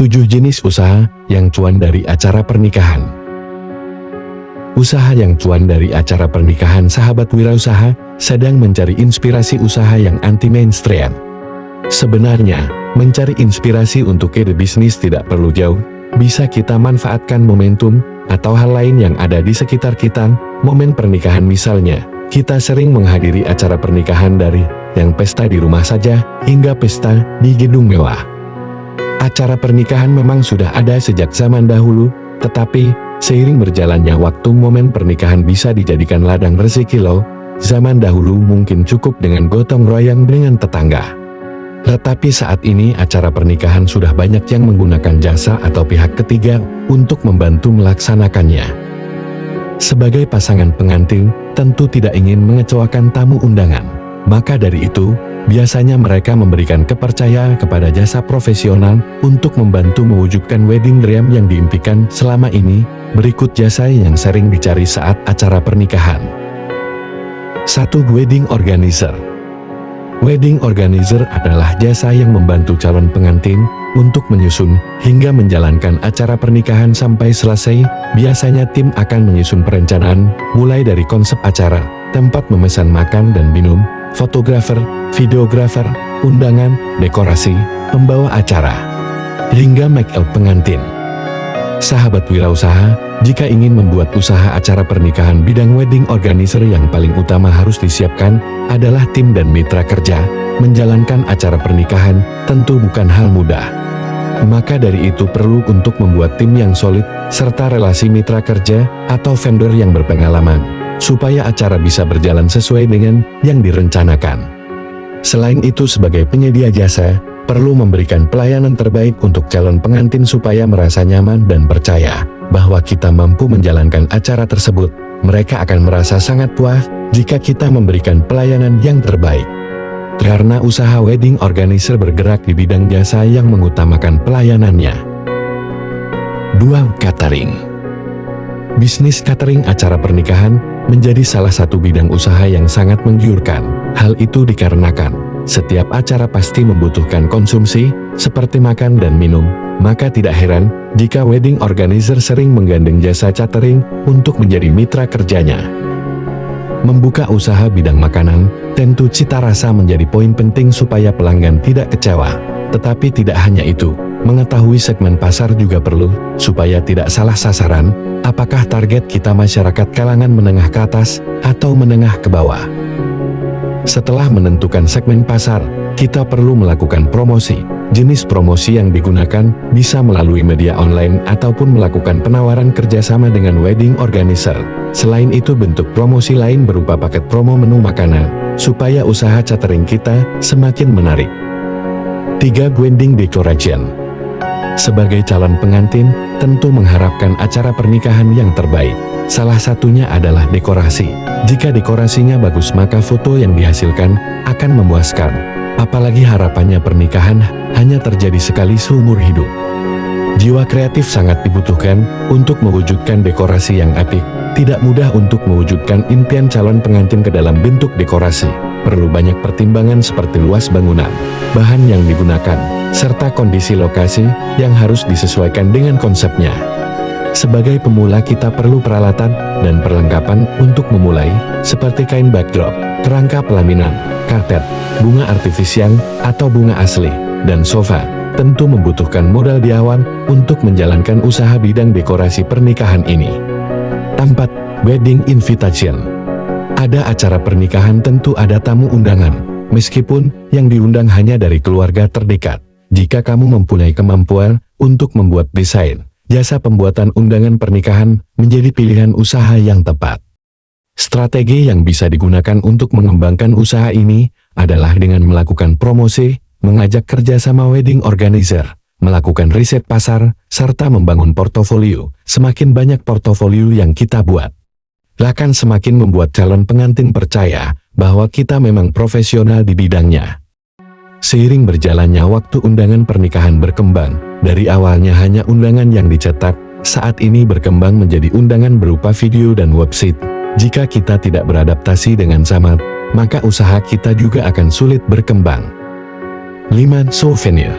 7 jenis usaha yang cuan dari acara pernikahan. Usaha yang cuan dari acara pernikahan. Sahabat wirausaha sedang mencari inspirasi usaha yang anti-mainstream. Sebenarnya, mencari inspirasi untuk ide bisnis tidak perlu jauh. Bisa kita manfaatkan momentum atau hal lain yang ada di sekitar kita. Momen pernikahan misalnya, kita sering menghadiri acara pernikahan dari yang pesta di rumah saja hingga pesta di gedung mewah. Acara pernikahan memang sudah ada sejak zaman dahulu, tetapi seiring berjalannya waktu momen pernikahan bisa dijadikan ladang rezeki loh. Zaman dahulu mungkin cukup dengan gotong royong dengan tetangga. Tetapi saat ini acara pernikahan sudah banyak yang menggunakan jasa atau pihak ketiga untuk membantu melaksanakannya. Sebagai pasangan pengantin, tentu tidak ingin mengecewakan tamu undangan. Maka dari itu, biasanya mereka memberikan kepercayaan kepada jasa profesional untuk membantu mewujudkan wedding dream yang diimpikan selama ini. Berikut jasa yang sering dicari saat acara pernikahan. 1. Wedding Organizer. Wedding Organizer adalah jasa yang membantu calon pengantin untuk menyusun hingga menjalankan acara pernikahan sampai selesai. Biasanya tim akan menyusun perencanaan, mulai dari konsep acara, tempat memesan makan dan minum, fotografer, videografer, undangan, dekorasi, pembawa acara, hingga make-up pengantin. Sahabat wirausaha, jika ingin membuat usaha acara pernikahan, bidang wedding organizer yang paling utama harus disiapkan adalah tim dan mitra kerja. Menjalankan acara pernikahan tentu bukan hal mudah. Maka dari itu perlu untuk membuat tim yang solid, serta relasi mitra kerja atau vendor yang berpengalaman, supaya acara bisa berjalan sesuai dengan yang direncanakan. Selain itu, sebagai penyedia jasa, perlu memberikan pelayanan terbaik untuk calon pengantin supaya merasa nyaman dan percaya bahwa kita mampu menjalankan acara tersebut. Mereka akan merasa sangat puas jika kita memberikan pelayanan yang terbaik. Karena usaha wedding organizer bergerak di bidang jasa yang mengutamakan pelayanannya. 2. Catering. Bisnis catering acara pernikahan menjadi salah satu bidang usaha yang sangat menggiurkan. Hal itu dikarenakan setiap acara pasti membutuhkan konsumsi seperti makan dan minum. Maka tidak heran jika wedding organizer sering menggandeng jasa catering untuk menjadi mitra kerjanya. Membuka usaha bidang makanan, tentu cita rasa menjadi poin penting supaya pelanggan tidak kecewa. Tetapi tidak hanya itu, mengetahui segmen pasar juga perlu, supaya tidak salah sasaran. Apakah target kita masyarakat kalangan menengah ke atas atau menengah ke bawah? Setelah menentukan segmen pasar, kita perlu melakukan promosi. Jenis promosi yang digunakan bisa melalui media online ataupun melakukan penawaran kerjasama dengan wedding organizer. Selain itu, bentuk promosi lain berupa paket promo menu makanan, supaya usaha catering kita semakin menarik. 3. Wedding Decoration. Sebagai calon pengantin, tentu mengharapkan acara pernikahan yang terbaik. Salah satunya adalah dekorasi. Jika dekorasinya bagus, maka foto yang dihasilkan akan memuaskan. Apalagi harapannya pernikahan hanya terjadi sekali seumur hidup. Jiwa kreatif sangat dibutuhkan untuk mewujudkan dekorasi yang apik. Tidak mudah untuk mewujudkan impian calon pengantin ke dalam bentuk dekorasi. Perlu banyak pertimbangan seperti luas bangunan, bahan yang digunakan, serta kondisi lokasi yang harus disesuaikan dengan konsepnya. Sebagai pemula, kita perlu peralatan dan perlengkapan untuk memulai, seperti kain backdrop, kerangka pelaminan, karpet, bunga artifisial atau bunga asli, dan sofa. Tentu membutuhkan modal di awal untuk menjalankan usaha bidang dekorasi pernikahan ini. 4. Wedding Invitation. Ada acara pernikahan tentu ada tamu undangan, meskipun yang diundang hanya dari keluarga terdekat. Jika kamu mempunyai kemampuan untuk membuat desain, jasa pembuatan undangan pernikahan menjadi pilihan usaha yang tepat. Strategi yang bisa digunakan untuk mengembangkan usaha ini adalah dengan melakukan promosi, mengajak kerjasama wedding organizer, melakukan riset pasar, serta membangun portofolio. Semakin banyak portofolio yang kita buat, akan semakin membuat calon pengantin percaya bahwa kita memang profesional di bidangnya. Seiring berjalannya waktu, undangan pernikahan berkembang. Dari awalnya hanya undangan yang dicetak, saat ini berkembang menjadi undangan berupa video dan website. Jika kita tidak beradaptasi dengan zaman, maka usaha kita juga akan sulit berkembang. 5. Souvenir.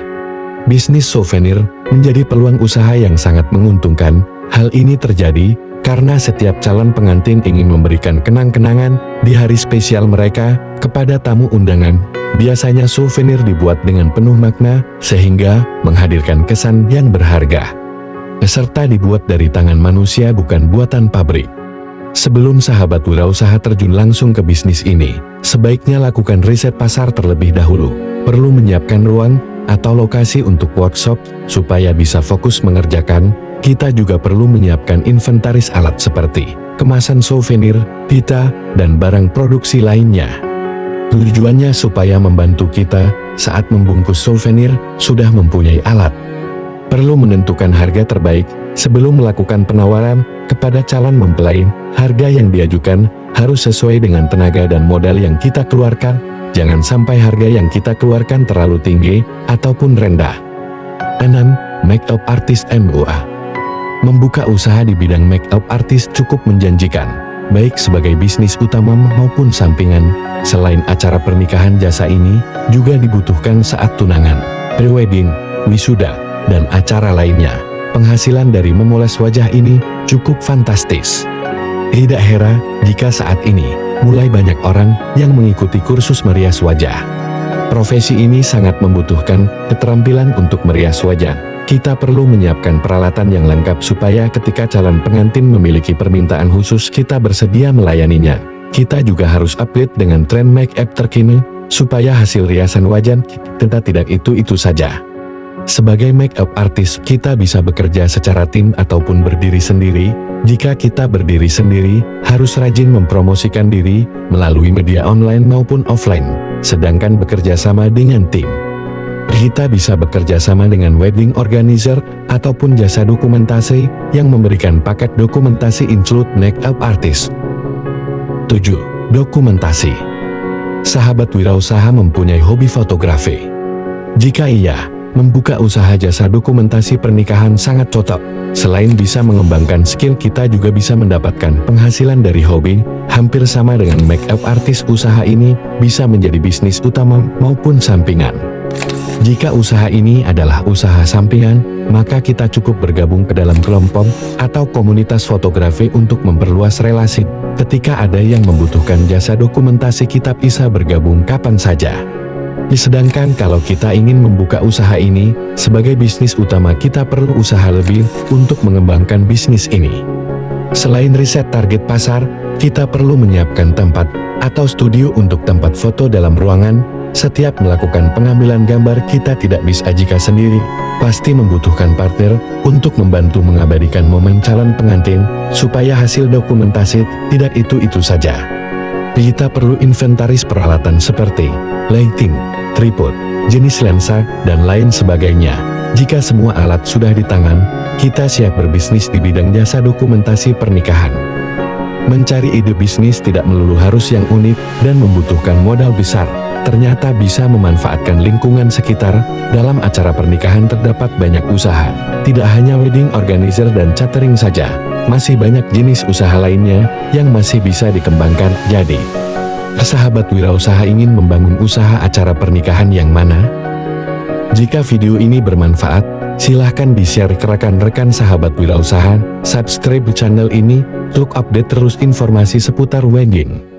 Bisnis souvenir menjadi peluang usaha yang sangat menguntungkan. Hal ini terjadi karena setiap calon pengantin ingin memberikan kenang-kenangan di hari spesial mereka kepada tamu undangan. Biasanya souvenir dibuat dengan penuh makna sehingga menghadirkan kesan yang berharga. Serta dibuat dari tangan manusia, bukan buatan pabrik. Sebelum sahabat wirausaha terjun langsung ke bisnis ini, sebaiknya lakukan riset pasar terlebih dahulu. Perlu menyiapkan ruang atau lokasi untuk workshop supaya bisa fokus mengerjakan. Kita juga perlu menyiapkan inventaris alat seperti kemasan souvenir, pita, dan barang produksi lainnya. Tujuannya supaya membantu kita saat membungkus souvenir sudah mempunyai alat. Perlu menentukan harga terbaik sebelum melakukan penawaran kepada calon mempelai. Harga yang diajukan harus sesuai dengan tenaga dan modal yang kita keluarkan. Jangan sampai harga yang kita keluarkan terlalu tinggi ataupun rendah. 6. Makeup artist MUA. Membuka usaha di bidang makeup artist cukup menjanjikan, baik sebagai bisnis utama maupun sampingan. Selain acara pernikahan, jasa ini juga dibutuhkan saat tunangan, prewedding, wisuda, dan acara lainnya. Penghasilan dari memoles wajah ini cukup fantastis. Tidak heran jika saat ini mulai banyak orang yang mengikuti kursus merias wajah. Profesi ini sangat membutuhkan keterampilan untuk merias wajah. Kita perlu menyiapkan peralatan yang lengkap supaya ketika calon pengantin memiliki permintaan khusus kita bersedia melayaninya. Kita juga harus update dengan tren make up terkini supaya hasil riasan wajah kita tidak itu-itu saja. Sebagai makeup artist, kita bisa bekerja secara tim ataupun berdiri sendiri. Jika kita berdiri sendiri, harus rajin mempromosikan diri melalui media online maupun offline. Sedangkan bekerja sama dengan tim, kita bisa bekerja sama dengan wedding organizer ataupun jasa dokumentasi yang memberikan paket dokumentasi include makeup artist. 7. Dokumentasi. Sahabat wirausaha mempunyai hobi fotografi. Jika iya, membuka usaha jasa dokumentasi pernikahan sangat cocok. Selain bisa mengembangkan skill, kita juga bisa mendapatkan penghasilan dari hobi. Hampir sama dengan makeup artist, usaha ini bisa menjadi bisnis utama maupun sampingan. Jika usaha ini adalah usaha sampingan, maka kita cukup bergabung ke dalam kelompok atau komunitas fotografi untuk memperluas relasi. Ketika ada yang membutuhkan jasa dokumentasi, kita bisa bergabung kapan saja. Sedangkan kalau kita ingin membuka usaha ini sebagai bisnis utama, kita perlu usaha lebih untuk mengembangkan bisnis ini. Selain riset target pasar, kita perlu menyiapkan tempat atau studio untuk tempat foto dalam ruangan. Setiap melakukan pengambilan gambar, kita tidak bisa jika sendiri, pasti membutuhkan partner untuk membantu mengabadikan momen calon pengantin, supaya hasil dokumentasi tidak itu-itu saja. Kita perlu inventaris peralatan seperti lighting, tripod, jenis lensa, dan lain sebagainya. Jika semua alat sudah di tangan, kita siap berbisnis di bidang jasa dokumentasi pernikahan. Mencari ide bisnis tidak melulu harus yang unik dan membutuhkan modal besar. Ternyata bisa memanfaatkan lingkungan sekitar. Dalam acara pernikahan terdapat banyak usaha, tidak hanya wedding organizer dan catering saja. Masih banyak jenis usaha lainnya yang masih bisa dikembangkan. Jadi, sahabat wirausaha ingin membangun usaha acara pernikahan yang mana? Jika video ini bermanfaat, silahkan di-share ke rekan-rekan sahabat wirausaha. Subscribe channel ini untuk update terus informasi seputar wedding.